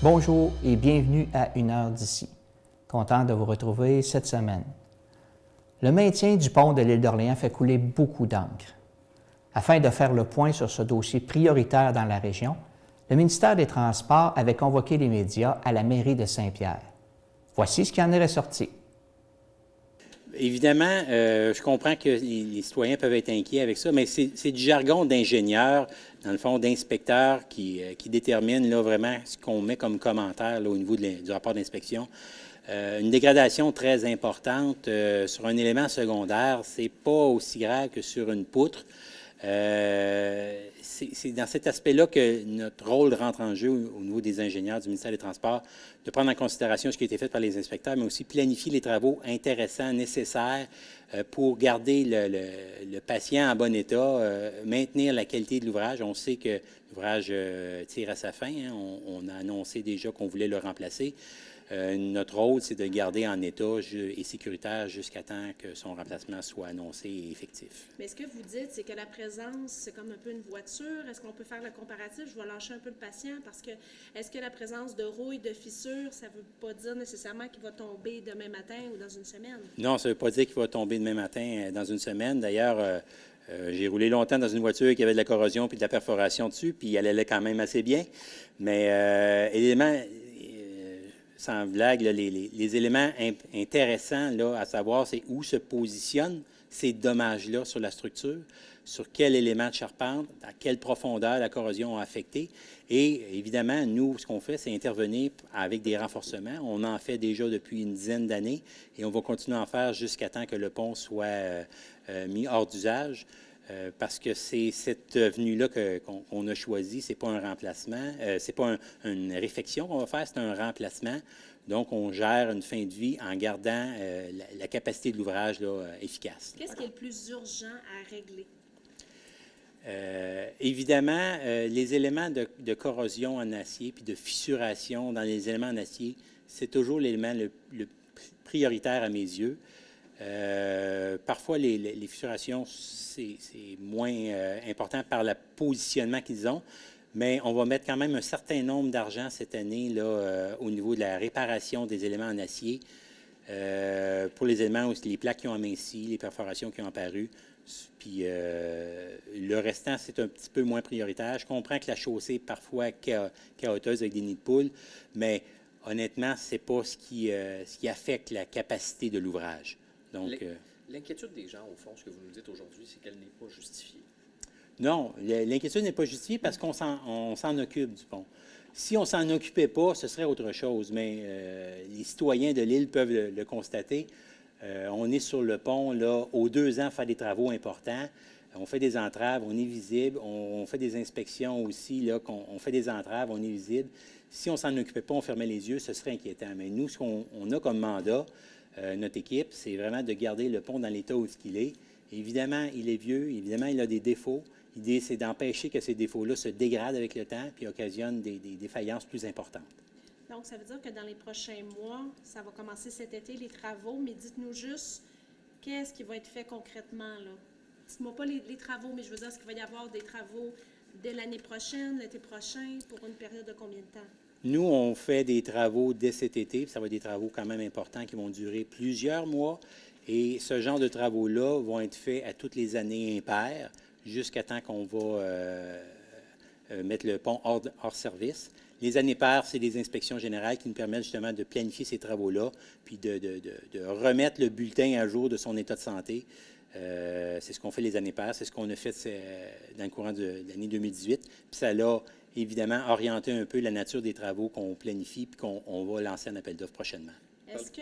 Bonjour et bienvenue à Une heure d'ici. Content de vous retrouver cette semaine. Le maintien du pont de l'île d'Orléans fait couler beaucoup d'encre. Afin de faire le point sur ce dossier prioritaire dans la région, le ministère des Transports avait convoqué les médias à la mairie de Saint-Pierre. Voici ce qui en est ressorti. Évidemment, je comprends que les citoyens peuvent être inquiets avec ça, mais c'est du jargon d'ingénieurs, dans le fond, d'inspecteurs qui déterminent là, vraiment ce qu'on met comme commentaire là, au niveau du rapport d'inspection. Une dégradation très importante sur un élément secondaire, c'est pas aussi grave que sur une poutre. C'est dans cet aspect-là que notre rôle rentre en jeu au niveau des ingénieurs du ministère des Transports, de prendre en considération ce qui a été fait par les inspecteurs, mais aussi planifier les travaux intéressants, nécessaires pour garder le patient en bon état, maintenir la qualité de l'ouvrage. On sait que l'ouvrage tire à sa fin. Hein. On a annoncé déjà qu'on voulait le remplacer. Notre rôle, c'est de le garder en état et sécuritaire jusqu'à temps que son remplacement soit annoncé et effectif. Mais ce que vous dites, c'est que la présence, c'est comme un peu une voiture. Est-ce qu'on peut faire le comparatif? Je vais lâcher un peu le patient parce que est-ce que la présence de rouille, de fissures, ça ne veut pas dire nécessairement qu'il va tomber demain matin ou dans une semaine? Non, ça ne veut pas dire qu'il va tomber demain matin dans une semaine. D'ailleurs, j'ai roulé longtemps dans une voiture qui avait de la corrosion puis de la perforation dessus, puis elle allait quand même assez bien. Mais éléments... sans blague, là, les éléments intéressants là, à savoir, c'est où se positionnent ces dommages-là sur la structure, sur quel élément de charpente, à quelle profondeur la corrosion a affecté. Et évidemment, nous, ce qu'on fait, c'est intervenir avec des renforcements. On en fait déjà depuis une dizaine d'années et on va continuer à en faire jusqu'à temps que le pont soit mis hors d'usage. Parce que c'est cette avenue-là qu'on a choisie, ce n'est pas un remplacement, ce n'est pas une réfection qu'on va faire, c'est un remplacement. Donc, on gère une fin de vie en gardant la capacité de l'ouvrage efficace. Qu'est-ce qui est le plus urgent à régler? Évidemment, les éléments de corrosion en acier puis de fissuration dans les éléments en acier, c'est toujours l'élément le prioritaire à mes yeux. Parfois, les fissurations, c'est moins important par le positionnement qu'ils ont, mais on va mettre quand même un certain nombre d'argent cette année là, au niveau de la réparation des éléments en acier, pour les éléments, les plaques qui ont aminci, les perforations qui ont apparu. Puis le restant, c'est un petit peu moins prioritaire. Je comprends que la chaussée est parfois chaoteuse avec des nids de poules, mais honnêtement, ce n'est pas ce qui affecte la capacité de l'ouvrage. L'inquiétude des gens, au fond, ce que vous nous dites aujourd'hui, c'est qu'elle n'est pas justifiée. Non, l'inquiétude n'est pas justifiée parce qu'on s'en occupe du pont. Si on ne s'en occupait pas, ce serait autre chose, mais les citoyens de l'île peuvent le constater. On est sur le pont, là, aux 2 ans, faire des travaux importants. On fait des entraves, on est visible. On fait des inspections aussi, là, on fait des entraves, on est visible. Si on ne s'en occupait pas, on fermait les yeux, ce serait inquiétant. Mais nous, ce qu'on a comme mandat, notre équipe, c'est vraiment de garder le pont dans l'état où il est. Évidemment, il est vieux, évidemment, il a des défauts. L'idée, c'est d'empêcher que ces défauts-là se dégradent avec le temps et occasionnent des défaillances plus importantes. Donc, ça veut dire que dans les prochains mois, ça va commencer cet été, les travaux, mais dites-nous juste, qu'est-ce qui va être fait concrètement, là? Dites-moi pas les travaux, mais je veux dire, est-ce qu'il va y avoir des travaux dès l'année prochaine, l'été prochain, pour une période de combien de temps? Nous, on fait des travaux dès cet été, puis ça va être des travaux quand même importants qui vont durer plusieurs mois. Et ce genre de travaux-là vont être faits à toutes les années impaires, jusqu'à temps qu'on va mettre le pont hors service. Les années paires, c'est des inspections générales qui nous permettent justement de planifier ces travaux-là, puis de remettre le bulletin à jour de son état de santé. C'est ce qu'on fait les années paires, c'est ce qu'on a fait dans le courant de l'année 2018. Puis ça l'a évidemment orienté un peu la nature des travaux qu'on planifie puis qu'on va lancer un appel d'offres prochainement. Est-ce que,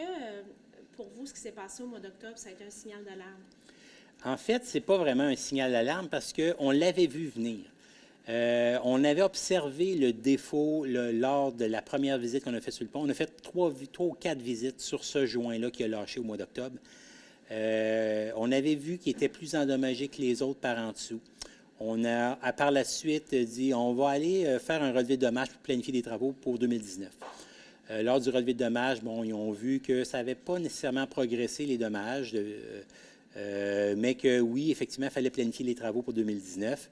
pour vous, ce qui s'est passé au mois d'octobre, ça a été un signal d'alarme? En fait, ce n'est pas vraiment un signal d'alarme parce qu'on l'avait vu venir. On avait observé le défaut lors de la première visite qu'on a faite sur le pont. On a fait 3 ou 4 visites sur ce joint-là qui a lâché au mois d'octobre. On avait vu qu'il était plus endommagé que les autres par en dessous. On a, par la suite, dit on va aller faire un relevé de dommages pour planifier des travaux pour 2019. Lors du relevé de dommages, bon, ils ont vu que ça n'avait pas nécessairement progressé, les dommages, mais que oui, effectivement, il fallait planifier les travaux pour 2019.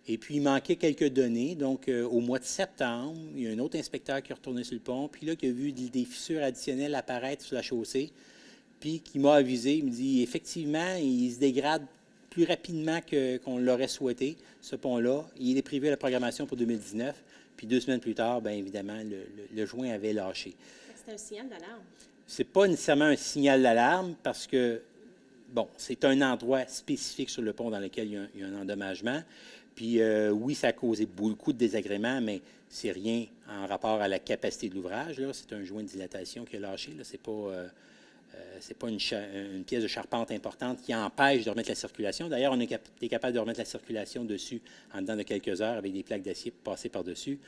Et puis, il manquait quelques données. Donc, au mois de septembre, il y a un autre inspecteur qui est retourné sur le pont, puis là, qui a vu des fissures additionnelles apparaître sur la chaussée, puis qui m'a avisé. Il me dit, effectivement, il se dégrade plus rapidement qu'on l'aurait souhaité, ce pont-là. Il est privé à la programmation pour 2019. Puis 2 semaines plus tard, bien évidemment, le joint avait lâché. C'est un signal d'alarme. Ce n'est pas nécessairement un signal d'alarme parce que, bon, c'est un endroit spécifique sur le pont dans lequel il y a un endommagement. Puis oui, ça a causé beaucoup de désagréments, mais c'est rien en rapport à la capacité de l'ouvrage. C'est un joint de dilatation qui a lâché. Ce n'est pas une pièce de charpente importante qui empêche de remettre la circulation. D'ailleurs, on est capable de remettre la circulation dessus en dedans de quelques heures avec des plaques d'acier passées par-dessus.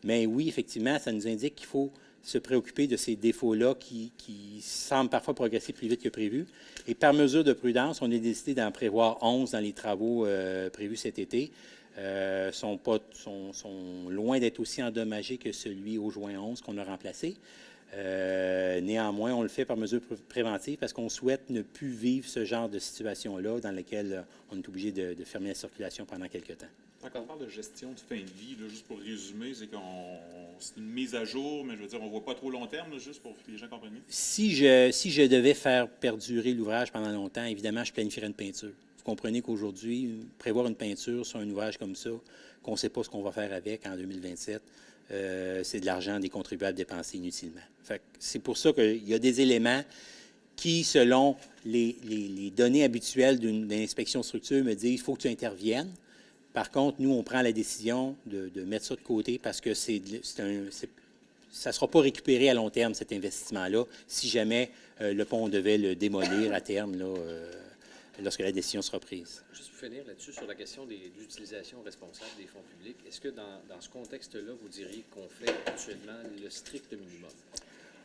Mais oui, effectivement, ça nous indique qu'il faut se préoccuper de ces défauts-là qui semblent parfois progresser plus vite que prévu. Et par mesure de prudence, on a décidé d'en prévoir 11 dans les travaux prévus cet été. Sont loin d'être aussi endommagés que celui au joint 11 qu'on a remplacé. Néanmoins, on le fait par mesure préventive parce qu'on souhaite ne plus vivre ce genre de situation-là dans laquelle on est obligé de fermer la circulation pendant quelques temps. Quand on parle de gestion de fin de vie, là, juste pour résumer, c'est une mise à jour, mais je veux dire, on ne voit pas trop long terme, là, juste pour que les gens comprennent mieux. Si je devais faire perdurer l'ouvrage pendant longtemps, évidemment, je planifierais une peinture. Vous comprenez qu'aujourd'hui, prévoir une peinture sur un ouvrage comme ça, qu'on ne sait pas ce qu'on va faire avec en 2027, c'est de l'argent des contribuables dépensés inutilement. C'est pour ça qu'il y a des éléments qui, selon les données habituelles d'une inspection de structure, me disent qu'il faut que tu interviennes. Par contre, nous, on prend la décision de mettre ça de côté parce que ça ne sera pas récupéré à long terme, cet investissement-là, si jamais le pont devait le démolir à terme, là, lorsque la décision sera prise. Juste pour finir là-dessus, sur la question de l'utilisation responsable des fonds publics, est-ce que dans ce contexte-là, vous diriez qu'on fait actuellement le strict minimum?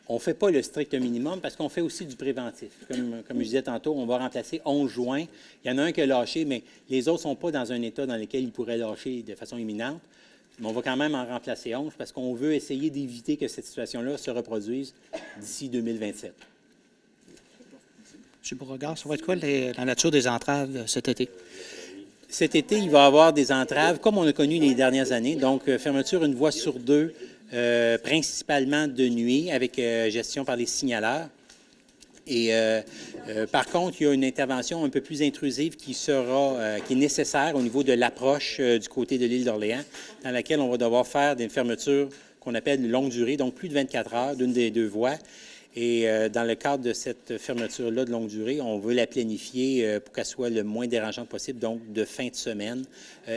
On ne fait pas le strict minimum parce qu'on fait aussi du préventif. Comme je disais tantôt, on va remplacer 11 joints. Il y en a un qui a lâché, mais les autres ne sont pas dans un état dans lequel ils pourraient lâcher de façon imminente. Mais on va quand même en remplacer 11 parce qu'on veut essayer d'éviter que cette situation-là se reproduise d'ici 2027. M. Beauregard, ça va être quoi la nature des entraves cet été? Cet été, il va y avoir des entraves, comme on a connu les dernières années. Donc, fermeture une voie sur 2, principalement de nuit, avec gestion par les signaleurs. Et par contre, il y a une intervention un peu plus intrusive qui est nécessaire au niveau de l'approche du côté de l'île d'Orléans, dans laquelle on va devoir faire des fermetures qu'on appelle longue durée, donc plus de 24 heures d'une des deux voies. Et dans le cadre de cette fermeture-là de longue durée, on veut la planifier pour qu'elle soit le moins dérangeante possible, donc de fin de semaine,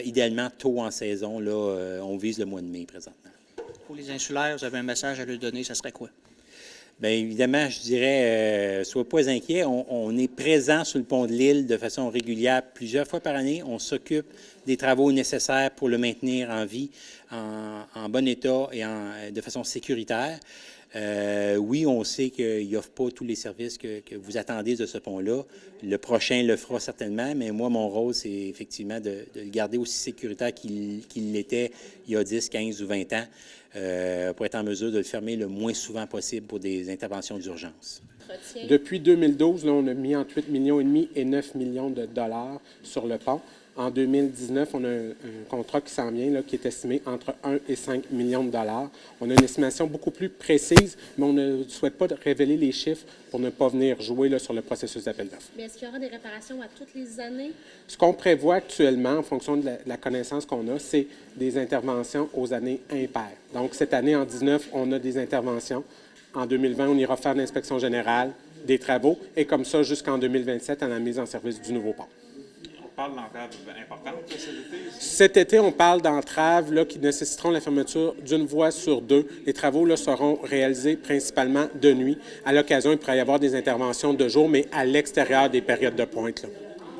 idéalement tôt en saison. Là, on vise le mois de mai présentement. Pour les insulaires, vous avez un message à leur donner, ça serait quoi? Bien, évidemment, je dirais, sois pas inquiet. On est présent sur le pont de l'île de façon régulière plusieurs fois par année. On s'occupe des travaux nécessaires pour le maintenir en vie, en bon état et de façon sécuritaire. Oui, on sait qu'il n'offre pas tous les services que vous attendez de ce pont-là. Le prochain le fera certainement, mais moi, mon rôle, c'est effectivement de le garder aussi sécuritaire qu'il l'était il y a 10, 15 ou 20 ans pour être en mesure de le fermer le moins souvent possible pour des interventions d'urgence. Depuis 2012, là, on a mis entre 8,5 millions et 9 millions de dollars sur le pont. En 2019, on a un contrat qui s'en vient, là, qui est estimé entre 1 et 5 millions de dollars. On a une estimation beaucoup plus précise, mais on ne souhaite pas révéler les chiffres pour ne pas venir jouer là, sur le processus d'appel d'offres. Mais est-ce qu'il y aura des réparations à toutes les années? Ce qu'on prévoit actuellement, en fonction de la connaissance qu'on a, c'est des interventions aux années impaires. Donc, cette année, en 2019, on a des interventions. En 2020, on ira faire l'inspection générale, des travaux, et comme ça jusqu'en 2027, à la mise en service du nouveau pont. On parle d'entraves importantes cet été? Cet été, on parle d'entraves là, qui nécessiteront la fermeture d'une voie sur 2. Les travaux là, seront réalisés principalement de nuit. À l'occasion, il pourrait y avoir des interventions de jour, mais à l'extérieur des périodes de pointe, là.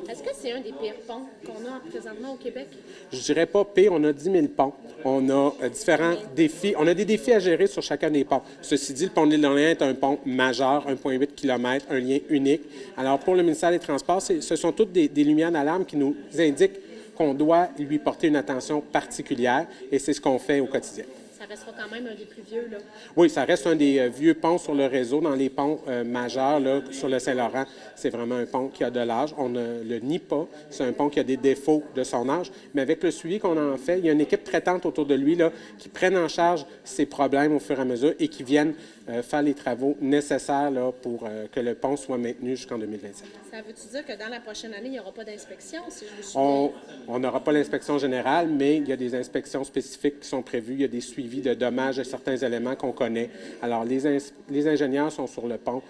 Est-ce que c'est un des pires ponts qu'on a présentement au Québec? Je dirais pas pire, on a 10 000 ponts. On a différents défis. On a des défis à gérer sur chacun des ponts. Ceci dit, le pont de l'île d'Orléans est un pont majeur, 1,8 km, un lien unique. Alors, pour le ministère des Transports, ce sont toutes des lumières d'alarme qui nous indiquent qu'on doit lui porter une attention particulière, et c'est ce qu'on fait au quotidien. ça restera quand même un des plus vieux, là. Oui, ça reste un des vieux ponts sur le réseau. Dans les ponts majeurs, là, sur le Saint-Laurent, c'est vraiment un pont qui a de l'âge. On ne le nie pas. C'est un pont qui a des défauts de son âge. Mais avec le suivi qu'on en fait, il y a une équipe traitante autour de lui là, qui prennent en charge ces problèmes au fur et à mesure et qui viennent faire les travaux nécessaires là, pour que le pont soit maintenu jusqu'en 2027. Ça veut-tu dire que dans la prochaine année, il n'y aura pas d'inspection, si je me souviens? On n'aura pas l'inspection générale, mais il y a des inspections spécifiques qui sont prévues. Il y a des suivis de dommages de certains éléments qu'on connaît. Alors, les ingénieurs sont sur le pont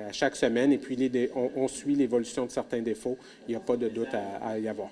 à chaque semaine et puis on suit l'évolution de certains défauts. Il n'y a pas de doute à y avoir.